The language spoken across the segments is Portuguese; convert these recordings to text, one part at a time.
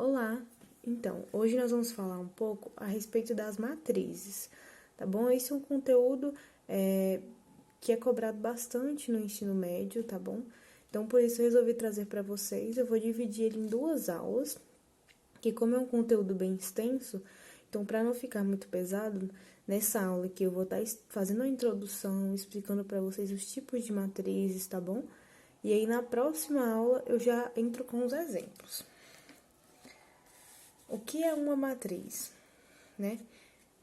Olá! Então, hoje nós vamos falar um pouco a respeito das matrizes, tá bom? Esse é um conteúdo que é cobrado bastante no ensino médio, tá bom? Então, por isso eu resolvi trazer para vocês. Eu vou dividir ele em duas aulas, que como é um conteúdo bem extenso, então para não ficar muito pesado, nessa aula aqui eu vou estar fazendo a introdução, explicando para vocês os tipos de matrizes, tá bom? E aí na próxima aula eu já entro com os exemplos. O que é uma matriz, né?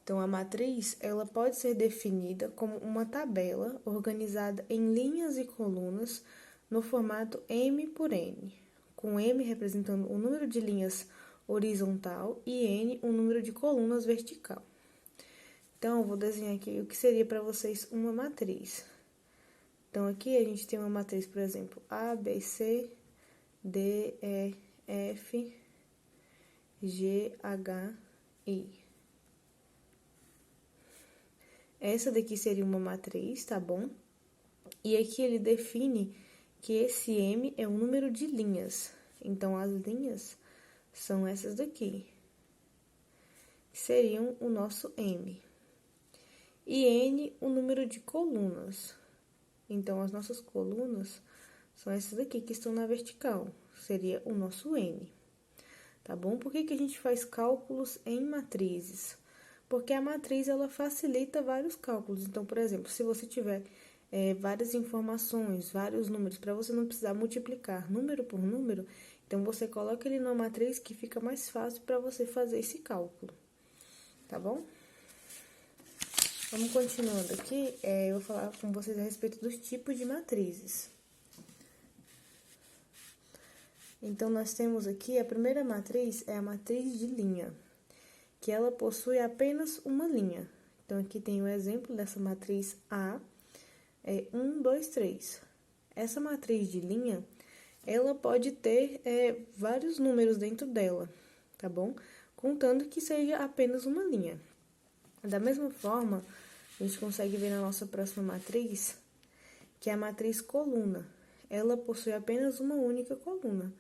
Então, a matriz, ela pode ser definida como uma tabela organizada em linhas e colunas no formato M por N, com M representando o número de linhas horizontal e N o número de colunas vertical. Então, eu vou desenhar aqui o que seria para vocês uma matriz. Então, aqui a gente tem uma matriz, por exemplo, A, B, C, D, E, F, G, H, I. Essa daqui seria uma matriz, tá bom? E aqui ele define que esse M é um número de linhas. Então, as linhas são essas daqui, que seriam o nosso M. E N, o número de colunas. Então, as nossas colunas são essas daqui que estão na vertical, seria o nosso N. Tá bom? Por que a gente faz cálculos em matrizes? Porque a matriz, ela facilita vários cálculos. Então, por exemplo, se você tiver várias informações, vários números, para você não precisar multiplicar número por número, então você coloca ele numa matriz que fica mais fácil para você fazer esse cálculo. Tá bom? Vamos continuando aqui, eu vou falar com vocês a respeito dos tipos de matrizes. Então, nós temos aqui, a primeira matriz é a matriz de linha, que ela possui apenas uma linha. Então, aqui tem o exemplo dessa matriz A, 1, 2, 3. Essa matriz de linha, ela pode ter vários números dentro dela, tá bom? Contando que seja apenas uma linha. Da mesma forma, a gente consegue ver na nossa próxima matriz, que é a matriz coluna. Ela possui apenas uma única coluna,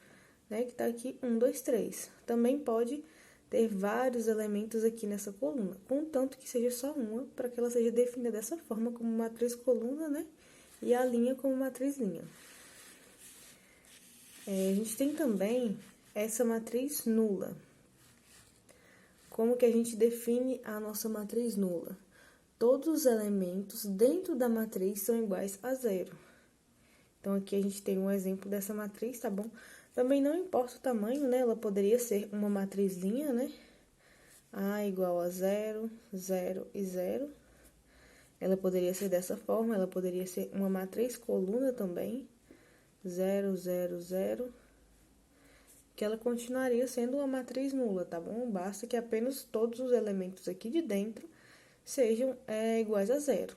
né? Que tá aqui 1, 2, 3. Também pode ter vários elementos aqui nessa coluna, contanto que seja só uma, para que ela seja definida dessa forma, como matriz coluna, né? E a linha como matriz linha. A gente tem também essa matriz nula. Como que a gente define a nossa matriz nula? Todos os elementos dentro da matriz são iguais a zero. Então, aqui a gente tem um exemplo dessa matriz, tá bom? Também não importa o tamanho, né? Ela poderia ser uma matrizinha, né? A igual a 0, 0 e 0. Ela poderia ser dessa forma, ela poderia ser uma matriz coluna também. 0, 0, 0. Que ela continuaria sendo uma matriz nula, tá bom? Basta que apenas todos os elementos aqui de dentro sejam iguais a 0.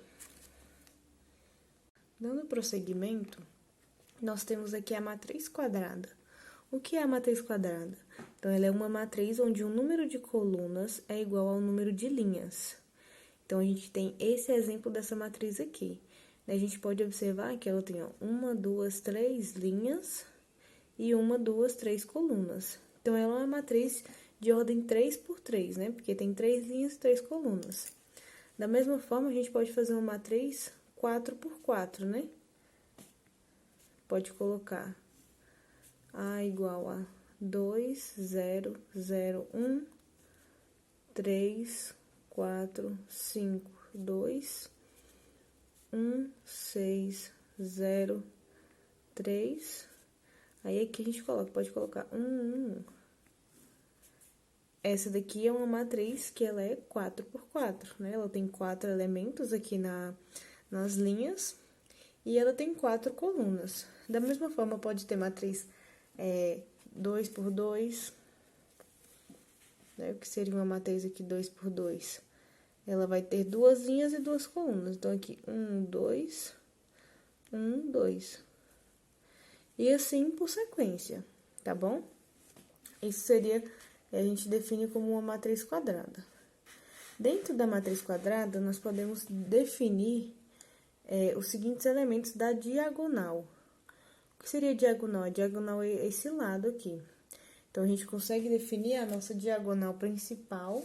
Dando prosseguimento, nós temos aqui a matriz quadrada. O que é a matriz quadrada? Então, ela é uma matriz onde o número de colunas é igual ao número de linhas. Então, a gente tem esse exemplo dessa matriz aqui. A gente pode observar que ela tem 1, 2, 3 linhas e 1, 2, 3 colunas. Então, ela é uma matriz de ordem 3 por 3, né? Porque tem 3 linhas e 3 colunas. Da mesma forma, a gente pode fazer uma matriz 4 por 4, né? Pode colocar A igual a 2, 0, 0, 1, 3, 4, 5, 2, 1, 6, 0, 3. Aí aqui a gente pode colocar 1, 1, 1. Essa daqui é uma matriz que ela é 4 por 4, né? Ela tem 4 elementos aqui nas linhas e ela tem 4 colunas. Da mesma forma, pode ter matriz 2 por 2, né? O que seria uma matriz aqui 2 por 2? Ela vai ter 2 linhas e 2 colunas. Então, aqui 1, 2, 1, 2. E assim por sequência, tá bom? Isso seria, a gente define como uma matriz quadrada. Dentro da matriz quadrada, nós podemos definir os seguintes elementos da diagonal. O que seria diagonal? A diagonal é esse lado aqui. Então, a gente consegue definir a nossa diagonal principal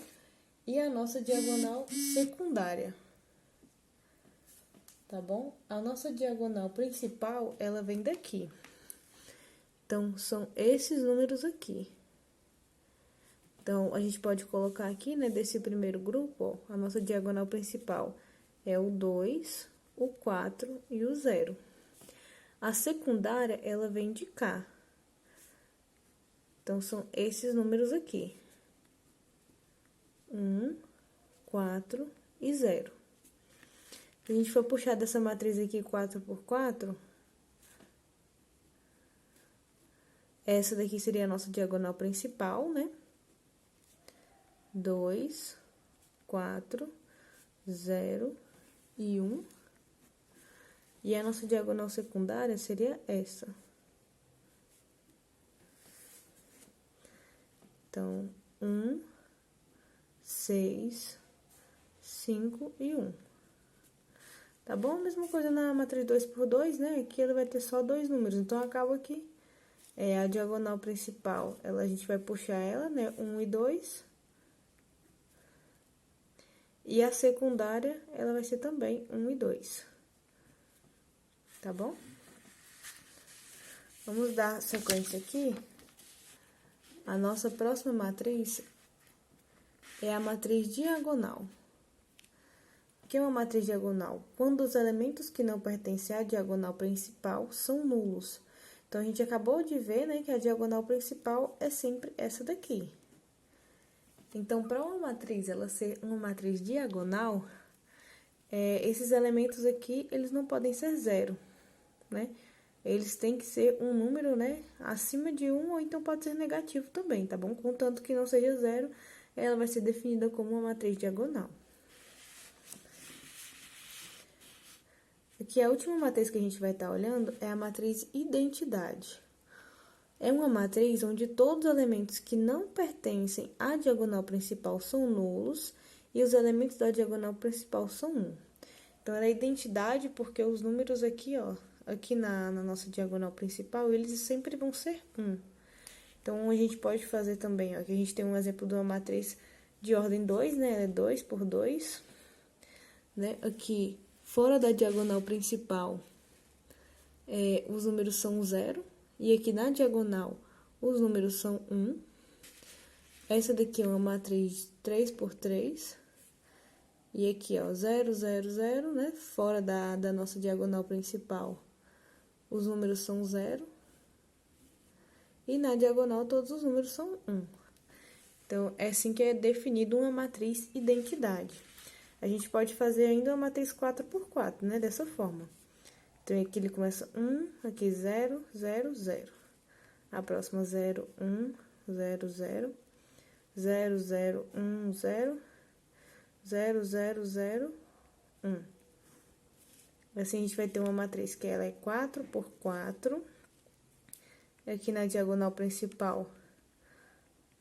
e a nossa diagonal secundária. Tá bom? A nossa diagonal principal, ela vem daqui. Então, são esses números aqui. Então, a gente pode colocar aqui, né, desse primeiro grupo, ó, a nossa diagonal principal é o 2, o 4 e o 0. A secundária, ela vem de cá. Então, são esses números aqui. 1, 4 e 0. Se a gente for puxar dessa matriz aqui 4 por 4, essa daqui seria a nossa diagonal principal, né? 2, 4, 0 e 1. E a nossa diagonal secundária seria essa. Então, 1, 6, 5 e 1. Tá bom? Mesma coisa na matriz 2 por 2, né? Aqui ela vai ter só dois números. Então, acaba que a diagonal principal, a gente vai puxar ela, né? 1 e 2. E a secundária, ela vai ser também 1 e 2. Tá bom? Vamos dar sequência aqui. A nossa próxima matriz é a matriz diagonal. O que é uma matriz diagonal? Quando os elementos que não pertencem à diagonal principal são nulos. Então, a gente acabou de ver, né, que a diagonal principal é sempre essa daqui. Então, para uma matriz ela ser uma matriz diagonal, esses elementos aqui, eles não podem ser zero, né? Eles têm que ser um número, né, acima de 1, ou então pode ser negativo também, tá bom? Contanto que não seja zero, ela vai ser definida como uma matriz diagonal. Aqui, a última matriz que a gente vai estar olhando é a matriz identidade. É uma matriz onde todos os elementos que não pertencem à diagonal principal são nulos e os elementos da diagonal principal são 1. Então, ela é identidade porque os números aqui, ó, aqui na nossa diagonal principal, eles sempre vão ser 1. Então, a gente pode fazer também, ó, que a gente tem um exemplo de uma matriz de ordem 2, né? Ela é 2 por 2, né? Aqui, fora da diagonal principal, os números são 0. E aqui na diagonal, os números são 1. Essa daqui é uma matriz 3 por 3. E aqui, ó, 0, 0, 0, né? Fora da nossa diagonal principal, os números são 0. E na diagonal, todos os números são 1. Então, é assim que é definido uma matriz identidade. A gente pode fazer ainda uma matriz 4 por 4, né? Dessa forma. Então, aqui ele começa 1, aqui 0, 0, 0. A próxima 0, 1, 0, 0, 0, 0, 1, 0, 0, 0, 0, 1. Assim, a gente vai ter uma matriz que ela é 4 por 4. Aqui na diagonal principal,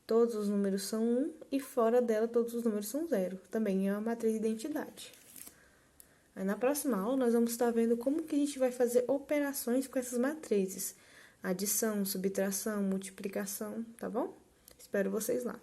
todos os números são 1 e fora dela todos os números são 0. Também é uma matriz de identidade. Aí, na próxima aula, nós vamos estar vendo como que a gente vai fazer operações com essas matrizes. Adição, subtração, multiplicação, tá bom? Espero vocês lá.